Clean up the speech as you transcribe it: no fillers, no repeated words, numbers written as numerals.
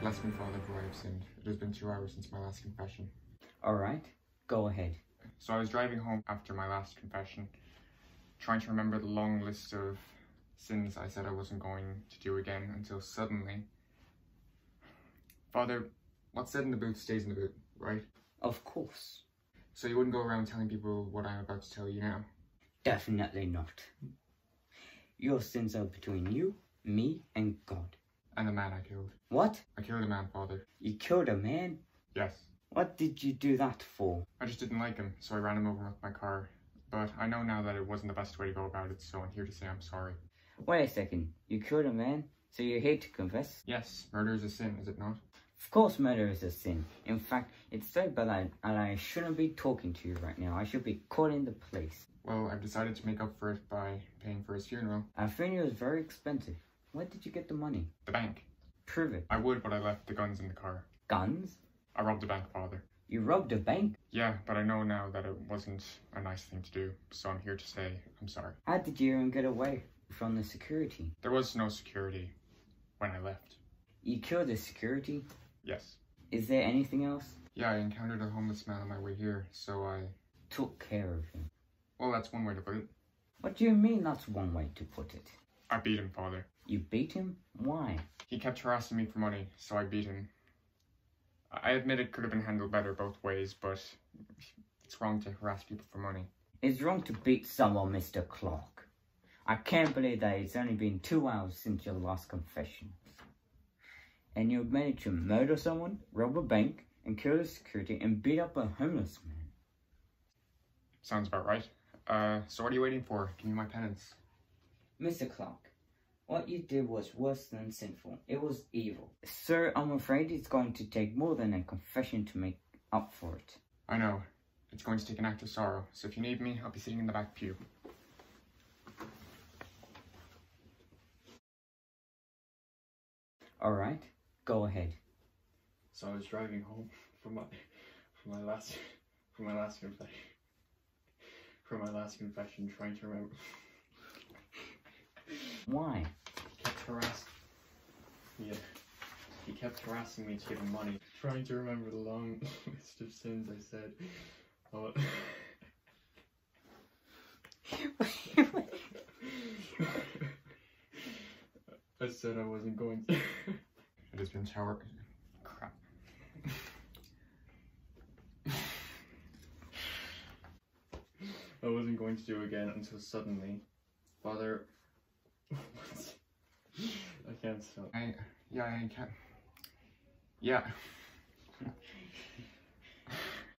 ask me, Father, for I have sinned. It has been 2 hours since my last confession. Alright, go ahead. So I was driving home after my last confession, trying to remember the long list of sins I said I wasn't going to do again, until suddenly... Father, what's said in the boot stays in the boot, right? Of course. So you wouldn't go around telling people what I'm about to tell you now? Definitely not. Your sins are between you, me, and God. And the man I killed. What? I killed a man, Father. You killed a man? Yes. What did you do that for? I just didn't like him, so I ran him over with my car. But I know now that it wasn't the best way to go about it, so I'm here to say I'm sorry. Wait a second. You killed a man, so you hate to confess? Yes, murder is a sin, is it not? Of course murder is a sin. In fact, it's so bad and I shouldn't be talking to you right now. I should be calling the police. Well, I've decided to make up for it by paying for his funeral. Our funeral is very expensive. Where did you get the money? The bank. Prove it. I would, but I left the guns in the car. Guns? I robbed a bank, Father. You robbed a bank? Yeah, but I know now that it wasn't a nice thing to do, so I'm here to say I'm sorry. How did you even get away from the security? There was no security when I left. You killed the security? Yes. Is there anything else? Yeah, I encountered a homeless man on my way here, so I... Took care of him. Well, that's one way to put it. What do you mean that's one way to put it? I beat him, Father. You beat him? Why? He kept harassing me for money, so I beat him. I admit it could have been handled better both ways, but it's wrong to harass people for money. It's wrong to beat someone, Mr. Clark. I can't believe that it's only been 2 hours since your last confession. And you've managed to murder someone, rob a bank, and kill the security, and beat up a homeless man. Sounds about right. So what are you waiting for? Give me my penance. Mr. Clark, what you did was worse than sinful. It was evil. Sir, I'm afraid it's going to take more than a confession to make up for it. I know. It's going to take an act of sorrow, so if you need me, I'll be sitting in the back pew. Alright, go ahead. So I was driving home from my last confession, trying to remember. Why? He kept harassing me to give him money. Trying to remember the long list of sins I said. Oh. I said I wasn't going to. It has been crap. I wasn't going to do again until suddenly, Father. I can't stop. I can't. Yeah.